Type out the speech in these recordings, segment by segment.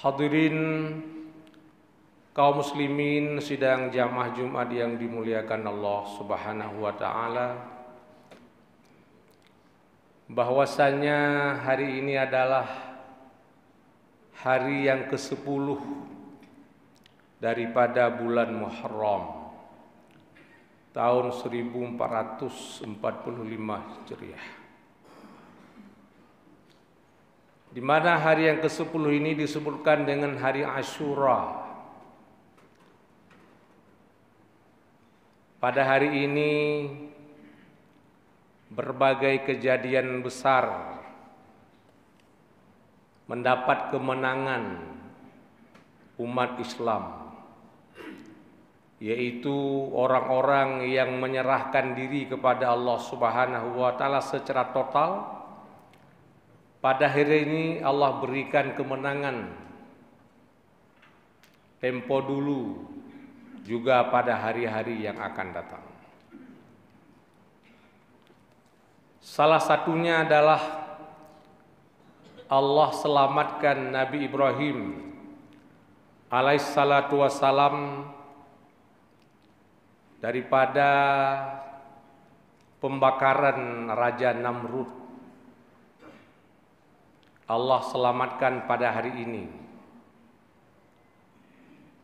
Hadirin kaum muslimin sidang jamaah Jumat yang dimuliakan Allah Subhanahu wa taala, bahwasanya hari ini adalah hari yang ke-10 daripada bulan Muharram tahun 1445 Hijriah, di mana hari yang ke-10 ini disebutkan dengan hari Asyura. Pada hari ini berbagai kejadian besar mendapat kemenangan umat Islam, yaitu orang-orang yang menyerahkan diri kepada Allah Subhanahu wa taala secara total. Pada hari ini Allah berikan kemenangan tempo dulu, juga pada hari-hari yang akan datang. Salah satunya adalah Allah selamatkan Nabi Ibrahim alaihissalatu wassalam daripada pembakaran Raja Namrud. Allah selamatkan pada hari ini,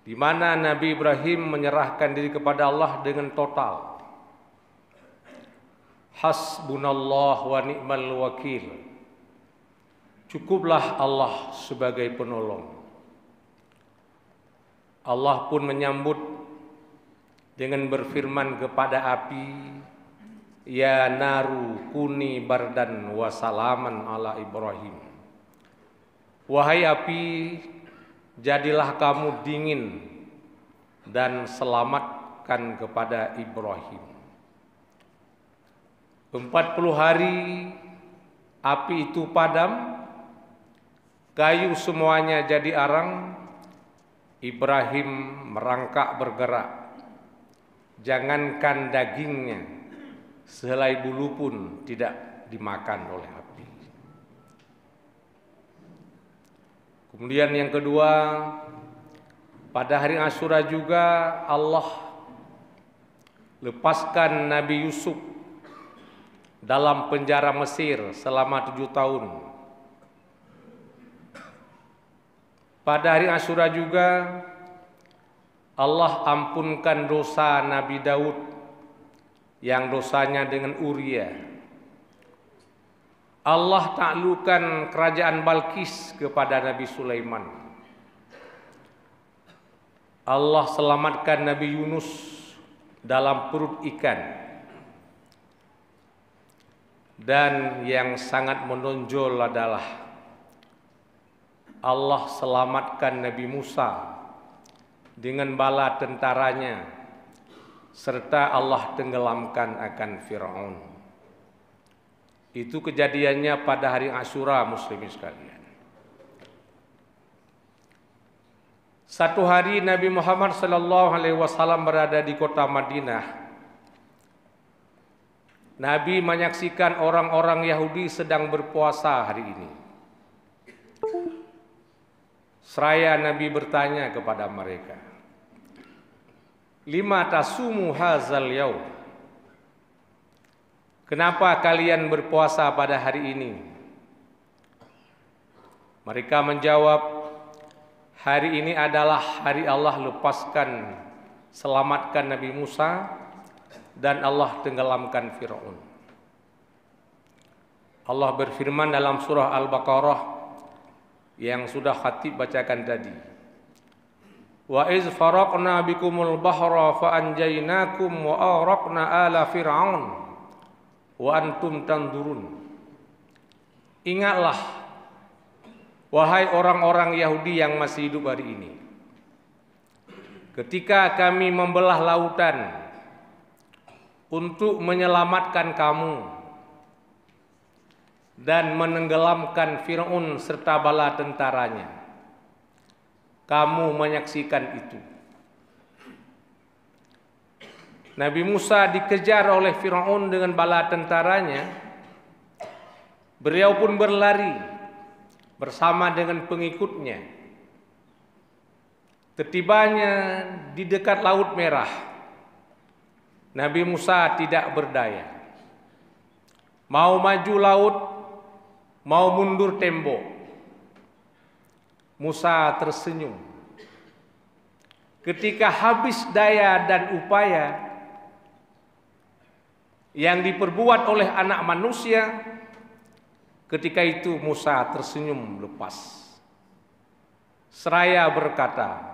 di mana Nabi Ibrahim menyerahkan diri kepada Allah dengan total. Hasbunallah wa ni'mal wakil. Cukuplah Allah sebagai penolong. Allah pun menyambut dengan berfirman kepada api, ya naru kuni bardan wa salaman ala Ibrahim. Wahai api, jadilah kamu dingin dan selamatkan kepada Ibrahim. 40 hari api itu padam, kayu semuanya jadi arang. Ibrahim merangkak bergerak, jangankan dagingnya, sehelai bulu pun tidak dimakan oleh api. Kemudian yang kedua, pada hari Asyura juga Allah lepaskan Nabi Yusuf dalam penjara Mesir selama 7 tahun. Pada hari Asyura juga Allah ampunkan dosa Nabi Daud yang dosanya dengan Uria. Allah taklukkan kerajaan Balkis kepada Nabi Sulaiman. Allah selamatkan Nabi Yunus dalam perut ikan. Dan yang sangat menonjol adalah Allah selamatkan Nabi Musa dengan bala tentaranya, serta Allah tenggelamkan akan Firaun. Itu kejadiannya pada hari Asyura, muslimin sekalian. Satu hari Nabi Muhammad SAW berada di kota Madinah. Nabi menyaksikan orang-orang Yahudi sedang berpuasa hari ini. Seraya Nabi bertanya kepada mereka, lima tasumu hazal yaum? Kenapa kalian berpuasa pada hari ini? Mereka menjawab, hari ini adalah hari Allah lepaskan, selamatkan Nabi Musa, dan Allah tenggelamkan Firaun. Allah berfirman dalam surah Al-Baqarah yang sudah khatib bacakan tadi, wa iz faraqna bikumul bahra fa anjaynakum wa aghraqna ala fir'aun wa antum tanzurun. Ingatlah wahai orang-orang Yahudi yang masih hidup hari ini, ketika kami membelah lautan untuk menyelamatkan kamu dan menenggelamkan Fir'aun serta bala tentaranya. Kamu menyaksikan itu. Nabi Musa dikejar oleh Fir'aun dengan bala tentaranya. Beliau pun berlari bersama dengan pengikutnya. Setibanya di dekat Laut Merah, Nabi Musa tidak berdaya. Mau maju laut, mau mundur tembok. Musa tersenyum. Ketika habis daya dan upaya yang diperbuat oleh anak manusia, ketika itu Musa tersenyum lepas. Seraya berkata,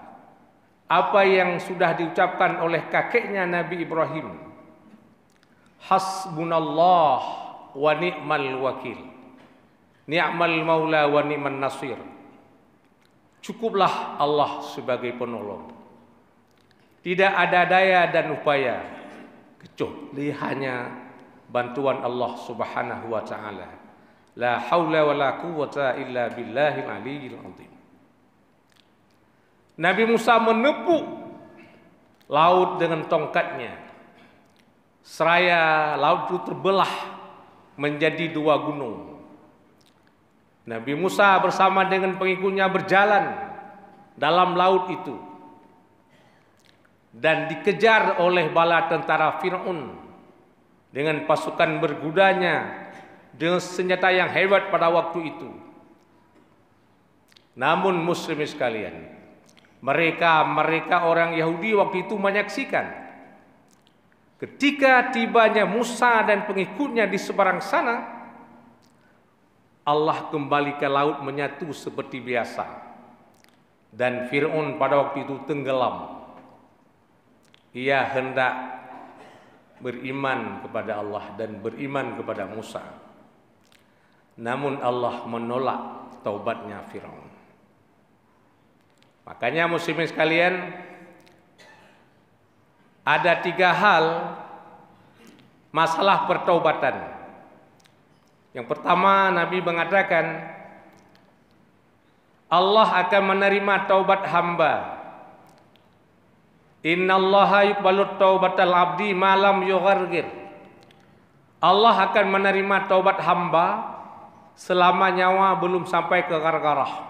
apa yang sudah diucapkan oleh kakeknya Nabi Ibrahim, hasbunallah wa ni'mal wakil, ni'mal maula wa ni'man nasir. Cukuplah Allah sebagai penolong. Tidak ada daya dan upaya kecuali hanya bantuan Allah Subhanahu wa taala. La haula wala quwwata illa billahil aliyyil azim. Nabi Musa menepuk laut dengan tongkatnya. Seraya laut itu terbelah menjadi dua gunung. Nabi Musa bersama dengan pengikutnya berjalan dalam laut itu dan dikejar oleh bala tentara Fir'aun dengan pasukan berkudanya dengan senjata yang hebat pada waktu itu. Namun muslimin sekalian, mereka orang Yahudi waktu itu menyaksikan ketika tibanya Musa dan pengikutnya di seberang sana, Allah kembali ke laut menyatu seperti biasa. Dan Fir'aun pada waktu itu tenggelam. Ia hendak beriman kepada Allah dan beriman kepada Musa. Namun Allah menolak taubatnya Fir'aun. Makanya muslimin sekalian, ada 3 hal masalah pertaubatan. Yang pertama, Nabi mengatakan Allah akan menerima taubat hamba. Innallaha yuqbalut taubatal abdi malam yughargir. Allah akan menerima taubat hamba selama nyawa belum sampai ke gargarah.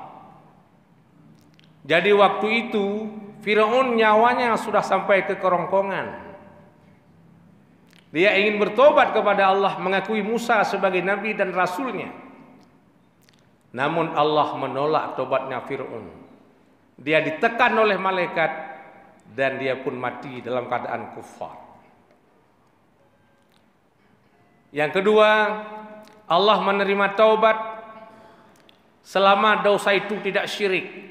Jadi waktu itu Fir'aun nyawanya sudah sampai ke kerongkongan. Dia ingin bertobat kepada Allah, mengakui Musa sebagai nabi dan rasulnya. Namun Allah menolak tobatnya Fir'aun. Dia ditekan oleh malaikat dan dia pun mati dalam keadaan kufar. Yang kedua, Allah menerima taubat selama dosa itu tidak syirik.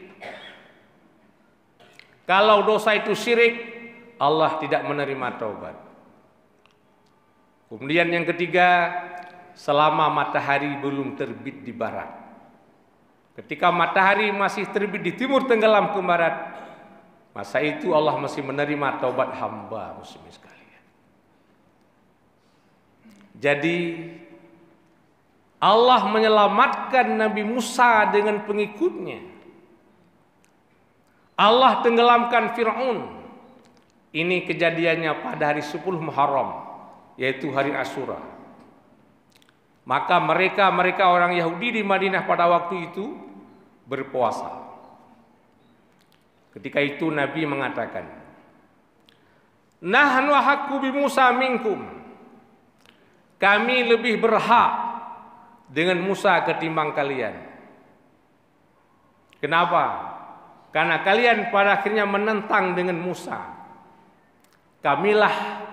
Kalau dosa itu syirik, Allah tidak menerima taubat. Kemudian yang ketiga, selama matahari belum terbit di barat. Ketika matahari masih terbit di timur tenggelam ke barat, masa itu Allah masih menerima taubat hamba muslimin sekalian. Jadi Allah menyelamatkan Nabi Musa dengan pengikutnya. Allah tenggelamkan Fir'aun. Ini kejadiannya pada hari 10 Muharram, yaitu hari Asyura. Maka mereka orang Yahudi di Madinah pada waktu itu berpuasa. Ketika itu Nabi mengatakan, nahnu haqqu bi Musa minkum. Kami lebih berhak dengan Musa ketimbang kalian. Kenapa? Karena kalian pada akhirnya menentang dengan Musa. Kamilah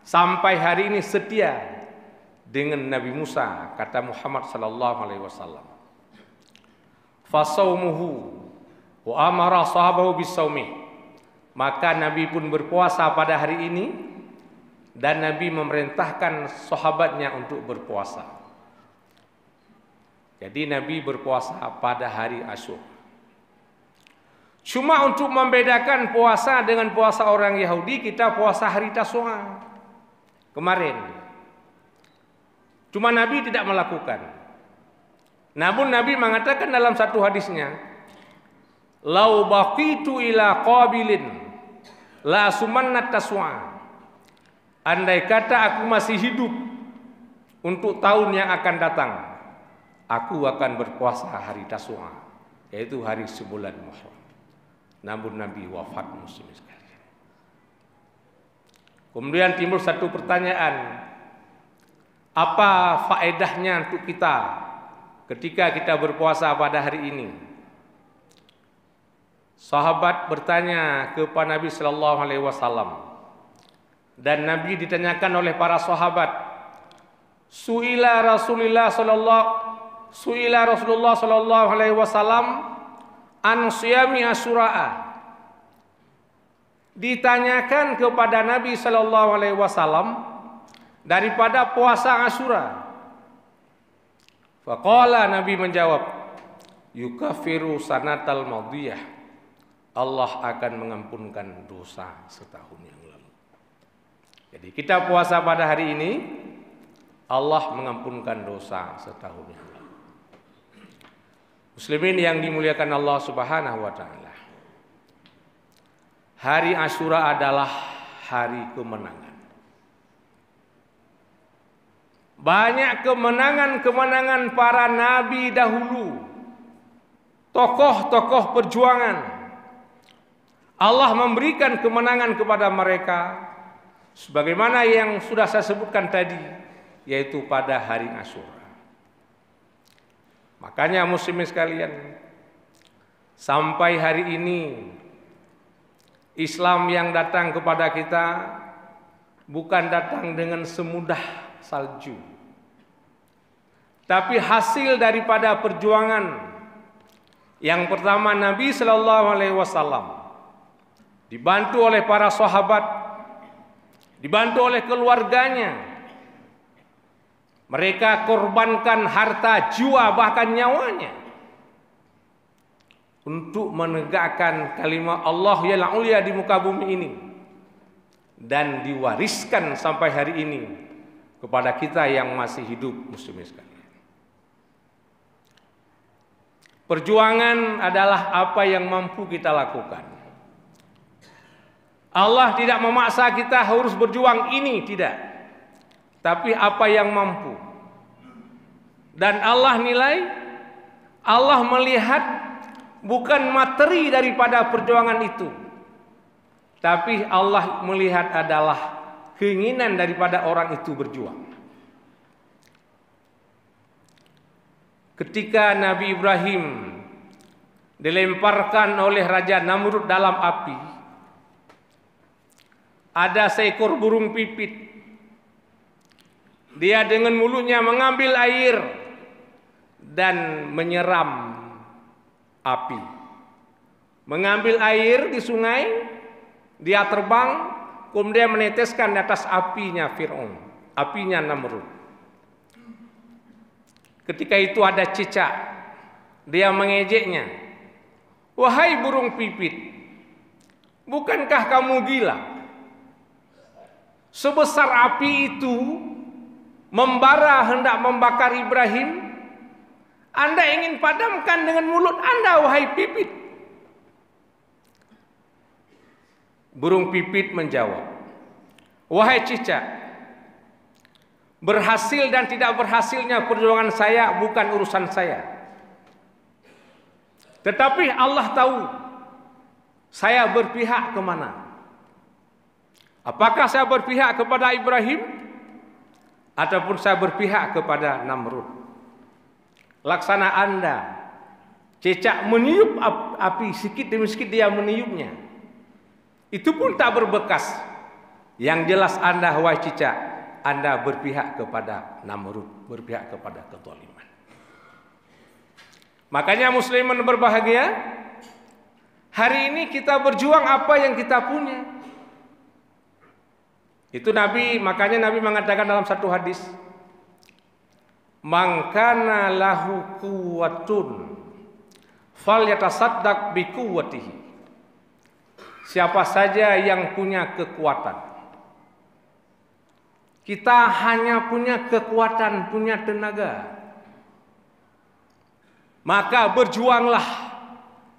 sampai hari ini setia dengan Nabi Musa, kata Muhammad sallallahu alaihi wasallam. Fasaumuhu wa amara sahabahu bisaumi. Maka Nabi pun berpuasa pada hari ini dan Nabi memerintahkan sahabatnya untuk berpuasa. Jadi Nabi berpuasa pada hari Asyura. Cuma untuk membedakan puasa dengan puasa orang Yahudi, kita puasa hari Tasyrik kemarin. Cuma Nabi tidak melakukan. Namun Nabi mengatakan dalam satu hadisnya, lau baqitu ila qabilin la sumannat Tasyrik. Andai kata aku masih hidup untuk tahun yang akan datang, aku akan berpuasa hari Tasyrik, yaitu hari 9 Muharram. namun Nabi wafat, muslimin sekalian. Kemudian timbul satu pertanyaan, apa faedahnya untuk kita ketika kita berpuasa pada hari ini? Sahabat bertanya kepada Nabi sallallahu alaihi wasallam, dan Nabi ditanyakan oleh para sahabat. Suila Rasulullah sallallahu alaihi wasallam an siyami Asyura. Ditanyakan kepada Nabi sallallahu alaihi wasallam daripada puasa Asyura. Faqala, Nabi menjawab, yukaffiru sanatal madiyah. Allah akan mengampunkan dosa setahun yang lalu. Jadi kita puasa pada hari ini, Allah mengampunkan dosa setahun yang lalu. Muslimin yang dimuliakan Allah Subhanahu wa taala. Hari Asyura adalah hari kemenangan. Banyak kemenangan-kemenangan para nabi dahulu, tokoh-tokoh perjuangan. Allah memberikan kemenangan kepada mereka sebagaimana yang sudah saya sebutkan tadi, yaitu pada hari Asyura. Makanya muslimin sekalian, sampai hari ini Islam yang datang kepada kita bukan datang dengan semudah salju, tapi hasil daripada perjuangan. Yang pertama, Nabi sallallahu alaihi wasallam dibantu oleh para sahabat, dibantu oleh keluarganya. Mereka korbankan harta, jiwa, bahkan nyawanya untuk menegakkan kalimat Allah yang ulia di muka bumi ini, dan diwariskan sampai hari ini kepada kita yang masih hidup, muslimin sekalian. Perjuangan adalah apa yang mampu kita lakukan. Allah tidak memaksa kita harus berjuang ini, tidak, tapi apa yang mampu. Dan Allah nilai, Allah melihat bukan materi daripada perjuangan itu, tapi Allah melihat adalah keinginan daripada orang itu berjuang. Ketika Nabi Ibrahim dilemparkan oleh Raja Namrud dalam api, ada seekor burung pipit. Dia dengan mulutnya mengambil air dan menyeram api. Mengambil air di sungai, dia terbang, kemudian meneteskan di atas apinya Fir'aun, apinya Namrud. Ketika itu ada cicak, dia mengejeknya, wahai burung pipit, bukankah kamu gila? Sebesar api itu membara hendak membakar Ibrahim, Anda ingin padamkan dengan mulut Anda, wahai pipit. Burung pipit menjawab, wahai cicak, berhasil dan tidak berhasilnya perjuangan saya bukan urusan saya. Tetapi Allah tahu saya berpihak kemana. Apakah saya berpihak kepada Ibrahim ataupun saya berpihak kepada Namrud? Laksana Anda, cicak meniup api sikit demi sikit, dia meniupnya, itu pun tak berbekas. Yang jelas Anda, wahai cicak, Anda berpihak kepada Namrud, berpihak kepada kezaliman. Makanya muslimin berbahagia, hari ini kita berjuang apa yang kita punya. Itu Nabi, makanya Nabi mengatakan dalam satu hadis, man kana lahu quwwatun falyatasaddaq bi quwwatihi. Siapa saja yang punya kekuatan. Kita hanya punya kekuatan, punya tenaga. Maka berjuanglah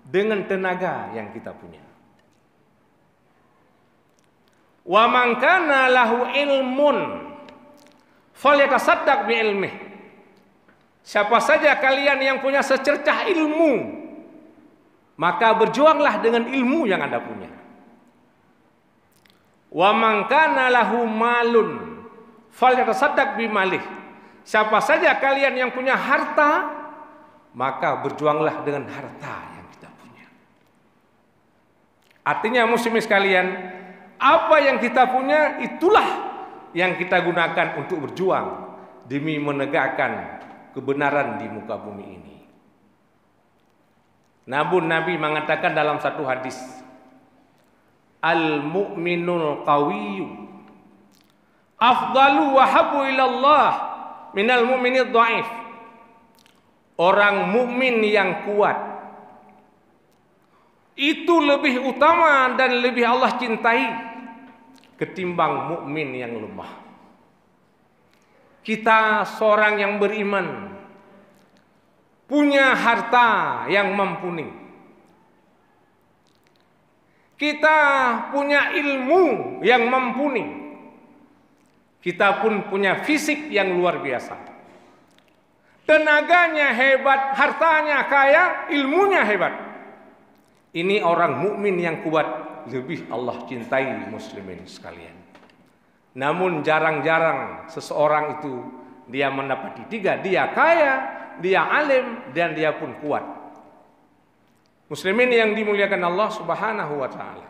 dengan tenaga yang kita punya. Wa man kana lahu ilmun falyatasaddaq bi ilmih. Siapa saja kalian yang punya secercah ilmu, maka berjuanglah dengan ilmu yang Anda punya. Wa man kana lahu malun falyatasaddaq bimalih. Siapa saja kalian yang punya harta, maka berjuanglah dengan harta yang kita punya. Artinya muslimin sekalian, apa yang kita punya itulah yang kita gunakan untuk berjuang demi menegakkan kebenaran di muka bumi ini. Namun Nabi mengatakan dalam satu hadis, al-mu'minul qawiyyu afdalu wa habbu ilallah minal mu'minid dhaif. Orang mukmin yang kuat itu lebih utama dan lebih Allah cintai ketimbang mukmin yang lemah. Kita seorang yang beriman, punya harta yang mumpuni. Kita punya ilmu yang mumpuni. Kita pun punya fisik yang luar biasa. Tenaganya hebat, hartanya kaya, ilmunya hebat. Ini orang mukmin yang kuat, lebih Allah cintai muslimin sekalian. Namun jarang-jarang seseorang itu dia mendapati tiga, dia kaya, dia alim, dan dia pun kuat. Muslimin yang dimuliakan Allah Subhanahu wa ta'ala.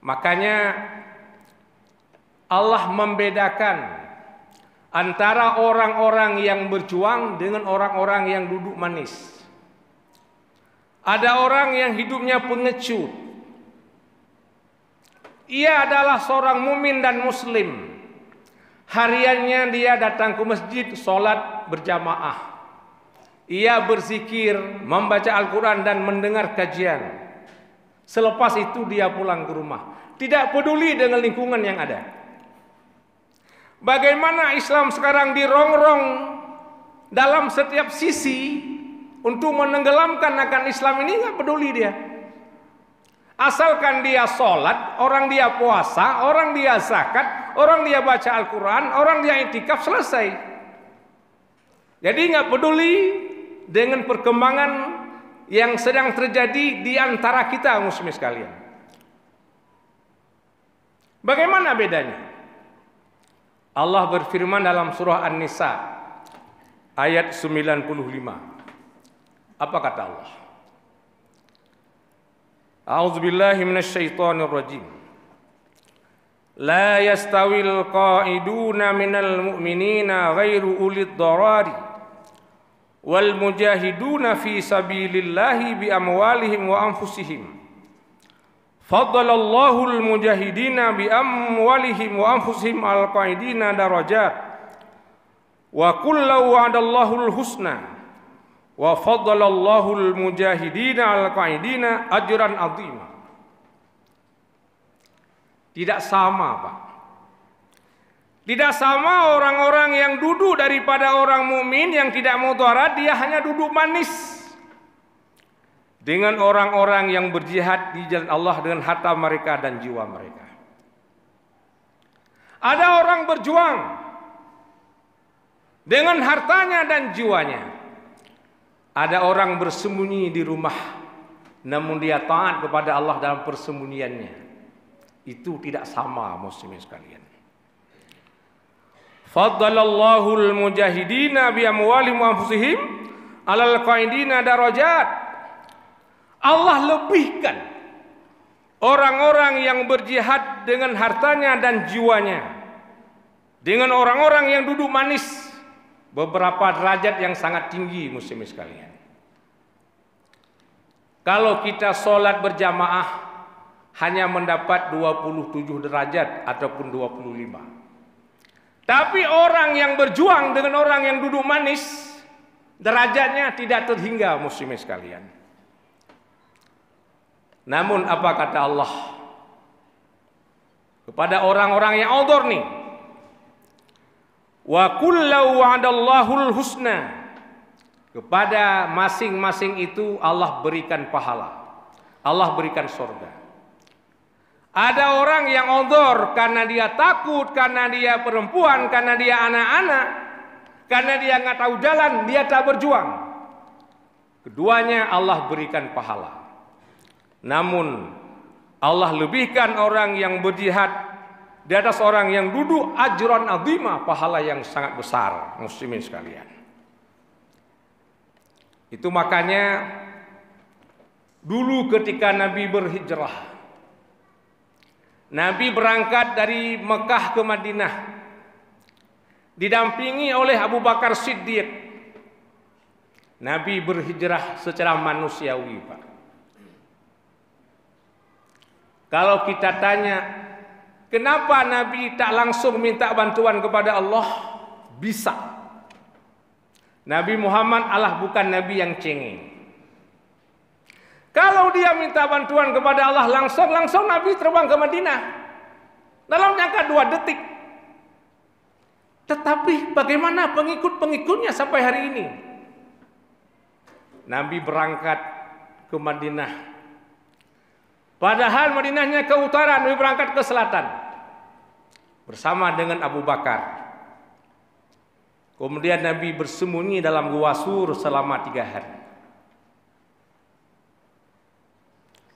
Makanya Allah membedakan antara orang-orang yang berjuang dengan orang-orang yang duduk manis. Ada orang yang hidupnya pengecut. Ia adalah seorang mumin dan muslim. Hariannya dia datang ke masjid, sholat berjamaah. Ia berzikir, membaca Al-Quran dan mendengar kajian. Selepas itu dia pulang ke rumah. Tidak peduli dengan lingkungan yang ada. Bagaimana Islam sekarang dirongrong dalam setiap sisi untuk menenggelamkan akan Islam ini, nggak peduli dia. Asalkan dia sholat, orang dia puasa, orang dia zakat, orang dia baca Al-Quran, orang dia i'tikaf, selesai. Jadi nggak peduli dengan perkembangan yang sedang terjadi di antara kita muslimin sekalian. Bagaimana bedanya? Allah berfirman dalam surah An-Nisa ayat 95. Apa kata Allah? A'udzubillahi minasyaitonirrajim. La yastawil qa'iduna minal mu'minina ghairu ulid darari wal mujahiduna fi sabilillahi bi amwalihim wa anfusihim. Faddalallahu al-mujahidina bi amwalihim wa anfusihim al-qa'idina darajat. Wa kullu wa'adallahu al-husna. Wa faddalallahu al-mujahidina al-qa'idina ajran 'azima. Tidak sama, Pak. Tidak sama orang-orang yang duduk daripada orang mukmin yang tidak mudarat, dia hanya duduk manis. Dengan orang-orang yang berjihad di jalan Allah dengan harta mereka dan jiwa mereka. Ada orang berjuang dengan hartanya dan jiwanya. Ada orang bersembunyi di rumah, namun dia taat kepada Allah dalam persembunyiannya. Itu tidak sama muslimin sekalian. Faddalallahu al-mujahidina bi amwalihim wa anfusihim 'alal qa'idina darajat. Allah lebihkan orang-orang yang berjihad dengan hartanya dan jiwanya dengan orang-orang yang duduk manis beberapa derajat yang sangat tinggi muslimin sekalian. Kalau kita sholat berjamaah hanya mendapat 27 derajat ataupun 25. Tapi orang yang berjuang dengan orang yang duduk manis, derajatnya tidak terhingga muslimin sekalian. Namun apa kata Allah kepada orang-orang yang audur nih? Wa kullu wa'adallahul husna. Kepada masing-masing itu Allah berikan pahala. Allah berikan surga. Ada orang yang audur karena dia takut, karena dia perempuan, karena dia anak-anak, karena dia nggak tahu jalan, dia tak berjuang. Keduanya Allah berikan pahala. Namun Allah lebihkan orang yang berjihad di atas orang yang duduk ajran azimah, pahala yang sangat besar, muslimin sekalian. Itu makanya dulu ketika Nabi berhijrah, Nabi berangkat dari Mekah ke Madinah didampingi oleh Abu Bakar Siddiq. Nabi berhijrah secara manusiawi, Pak. Kalau kita tanya, kenapa Nabi tak langsung minta bantuan kepada Allah? Bisa. Nabi Muhammad Allah bukan Nabi yang cengeng. Kalau dia minta bantuan kepada Allah langsung Nabi terbang ke Madinah dalam jangka 2 detik. Tetapi bagaimana pengikut-pengikutnya sampai hari ini? Nabi berangkat ke Madinah. Padahal Madinahnya ke utara, Nabi berangkat ke selatan bersama dengan Abu Bakar. Kemudian Nabi bersembunyi dalam Gua Sur selama 3 hari.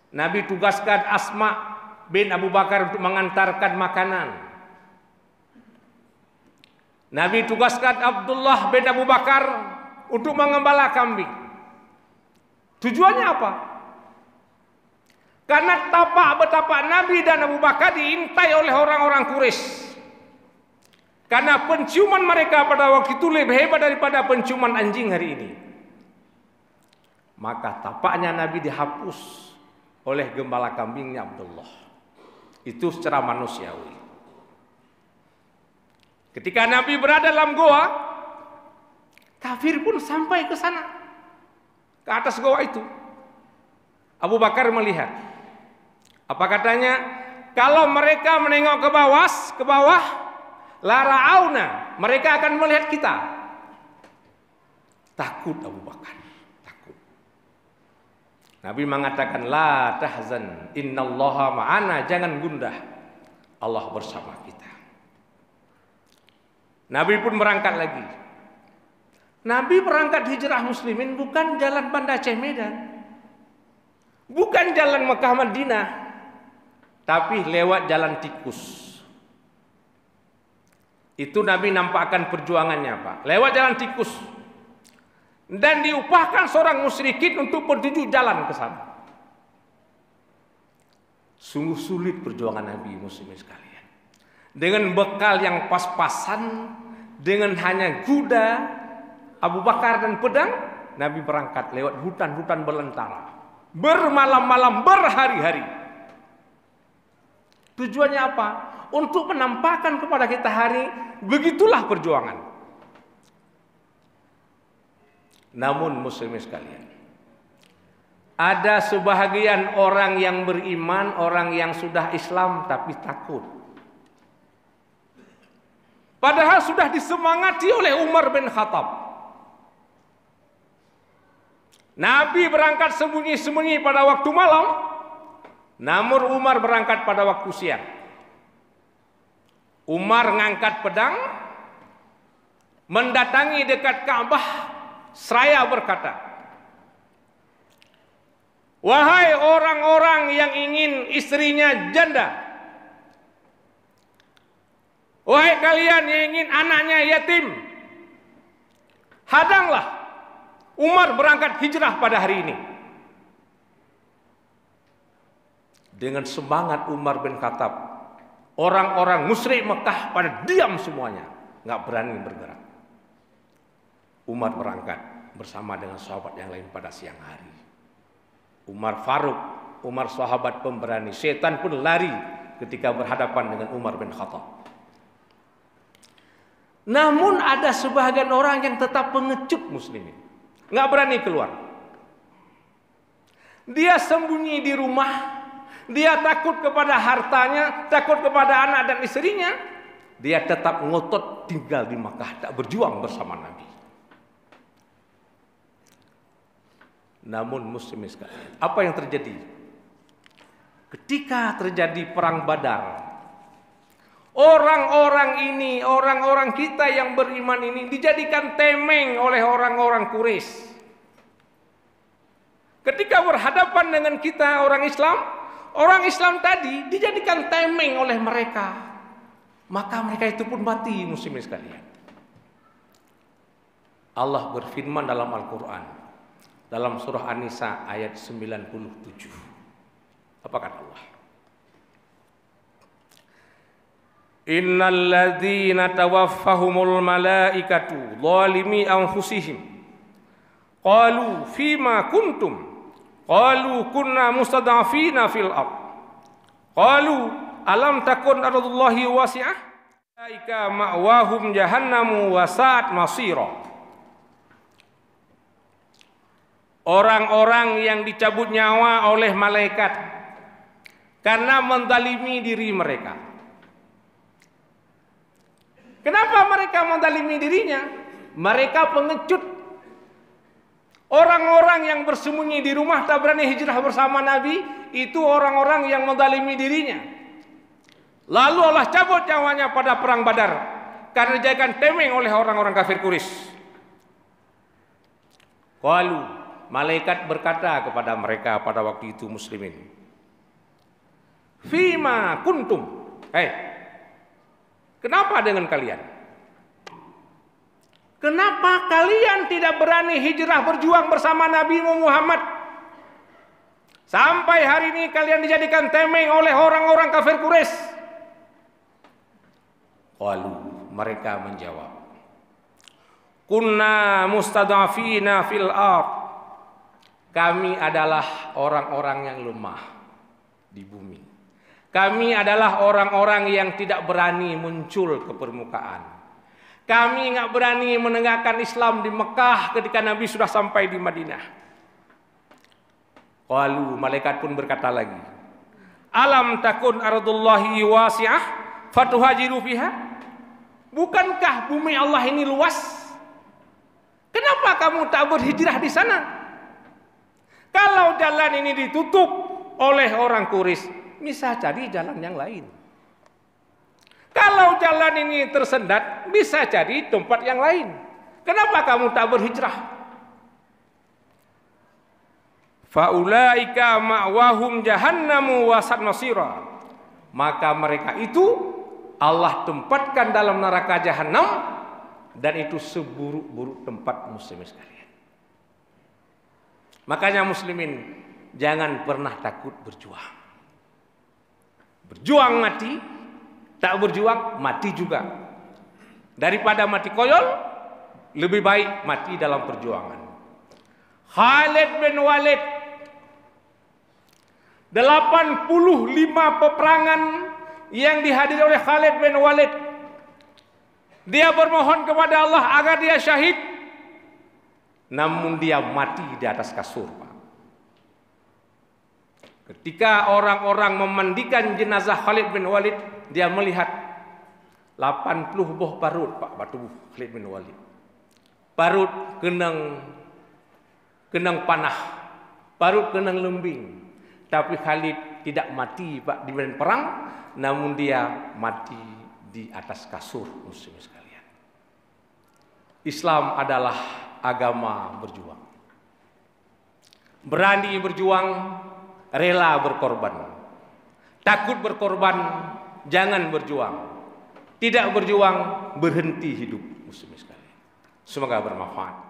Nabi tugaskan Asma bin Abu Bakar untuk mengantarkan makanan. Nabi tugaskan Abdullah bin Abu Bakar untuk mengembala kambing. Tujuannya apa? Karena betapa Nabi dan Abu Bakar diintai oleh orang-orang Quraisy. Karena penciuman mereka pada waktu itu lebih hebat daripada penciuman anjing hari ini. Maka tapaknya Nabi dihapus oleh gembala kambingnya Abdullah. Itu secara manusiawi. Ketika Nabi berada dalam goa, kafir pun sampai ke sana, ke atas goa itu. Abu Bakar melihat. Apa katanya? Kalau mereka menengok ke bawah, la ra'auna, mereka akan melihat kita. Takut Abu Bakar, takut. Nabi mengatakan, la tahzan, innallaha ma'ana, jangan gundah, Allah bersama kita. Nabi pun berangkat lagi. Nabi berangkat hijrah muslimin bukan jalan Banda Aceh Medan, bukan jalan Mekah Madinah, tapi lewat jalan tikus. Itu Nabi nampakkan perjuangannya, Pak. Lewat jalan tikus. Dan diupahkan seorang musyrikin untuk bertujuh jalan ke sana. Sungguh sulit perjuangan Nabi, muslimin sekalian. Dengan bekal yang pas-pasan, dengan hanya kuda, Abu Bakar dan pedang, Nabi berangkat lewat hutan-hutan belantara. Bermalam-malam, berhari-hari. Tujuannya apa? Untuk menampakkan kepada kita hari, begitulah perjuangan. Namun muslimin sekalian, ada sebahagian orang yang beriman, orang yang sudah Islam tapi takut. Padahal sudah disemangati oleh Umar bin Khattab. Nabi berangkat sembunyi-sembunyi pada waktu malam, namun Umar berangkat pada waktu siang. Umar mengangkat pedang, mendatangi dekat Ka'bah, seraya berkata, wahai orang-orang yang ingin istrinya janda, wahai kalian yang ingin anaknya yatim, hadanglah Umar berangkat hijrah pada hari ini. Dengan semangat Umar bin Khattab, orang-orang musyrik Mekah pada diam semuanya, nggak berani bergerak. Umar berangkat bersama dengan sahabat yang lain pada siang hari. Umar Faruk, Umar sahabat pemberani. Setan pun lari ketika berhadapan dengan Umar bin Khattab. Namun ada sebagian orang yang tetap pengecut muslimin, nggak berani keluar. Dia sembunyi di rumah, dia takut kepada hartanya, takut kepada anak dan istrinya. Dia tetap ngotot tinggal di Makkah, tak berjuang bersama Nabi. Namun muslimin sekalian, apa yang terjadi? Ketika terjadi perang Badar, orang-orang ini, orang-orang kita yang beriman ini dijadikan temeng oleh orang-orang Quraisy. Ketika berhadapan dengan kita orang Islam tadi dijadikan tameng oleh mereka, maka mereka itu pun mati, muslimin sekalian. Allah berfirman dalam Al-Quran, dalam surah An-Nisa ayat 97. Apa kata Allah? Innal ladzina tawaffahumul malaikatu zalimi anfusihim qalu fima kuntum qalu kunna mustad'afina fil ard qalu alam takun ardullahi wasi'ah ulaika ma'wahum jahannamu wa sa'at masira. Orang-orang yang dicabut nyawa oleh malaikat karena menzalimi diri mereka. Kenapa mereka menzalimi dirinya? Mereka pengecut. Orang-orang yang bersembunyi di rumah tak berani hijrah bersama Nabi, itu orang-orang yang menzalimi dirinya. Lalu Allah cabut nyawanya pada perang Badar karena dijadikan tameng oleh orang-orang kafir Quraisy. Qalu, malaikat berkata kepada mereka pada waktu itu muslimin, fima kuntum, kenapa dengan kalian? Kenapa kalian tidak berani hijrah berjuang bersama Nabi Muhammad? Sampai hari ini kalian dijadikan tameng oleh orang-orang kafir Quraisy. Qalu, mereka menjawab, kunna mustad'afina fil ard. Kami adalah orang-orang yang lemah di bumi. Kami adalah orang-orang yang tidak berani muncul ke permukaan. Kami nggak berani menegakkan Islam di Mekah ketika Nabi sudah sampai di Madinah. Qalu, malaikat pun berkata lagi, alam takun ardullahi wasi'ah fatuhajiru fiha. Bukankah bumi Allah ini luas? Kenapa kamu tak berhijrah di sana? Kalau jalan ini ditutup oleh orang Quraisy, bisa cari jalan yang lain. Kalau jalan ini tersendat, bisa cari tempat yang lain. Kenapa kamu tak berhijrah? Faulaika ma'wahum jahannamu wa sa'at masira. Maka mereka itu Allah tempatkan dalam neraka jahanam, dan itu seburuk-buruk tempat muslimin sekalian. Makanya muslimin, jangan pernah takut berjuang. Berjuang mati, tak berjuang mati juga. Daripada mati koyol, lebih baik mati dalam perjuangan. Khalid bin Walid, 85 peperangan yang dihadiri oleh Khalid bin Walid. Dia bermohon kepada Allah agar dia syahid, namun dia mati di atas kasur, Pak. Ketika orang-orang memandikan jenazah Khalid bin Walid, dia melihat 80 buah parut, Pak, batu Khalid bin Walid. Parut kenang panah, parut kenang lembing. Tapi Khalid tidak mati, Pak, di medan perang, namun dia mati di atas kasur, muslimin sekalian. Islam adalah agama berjuang. Berani berjuang, rela berkorban. Takut berkorban, jangan berjuang. Tidak berjuang, berhenti hidup, muslimin sekalian. Semoga bermanfaat.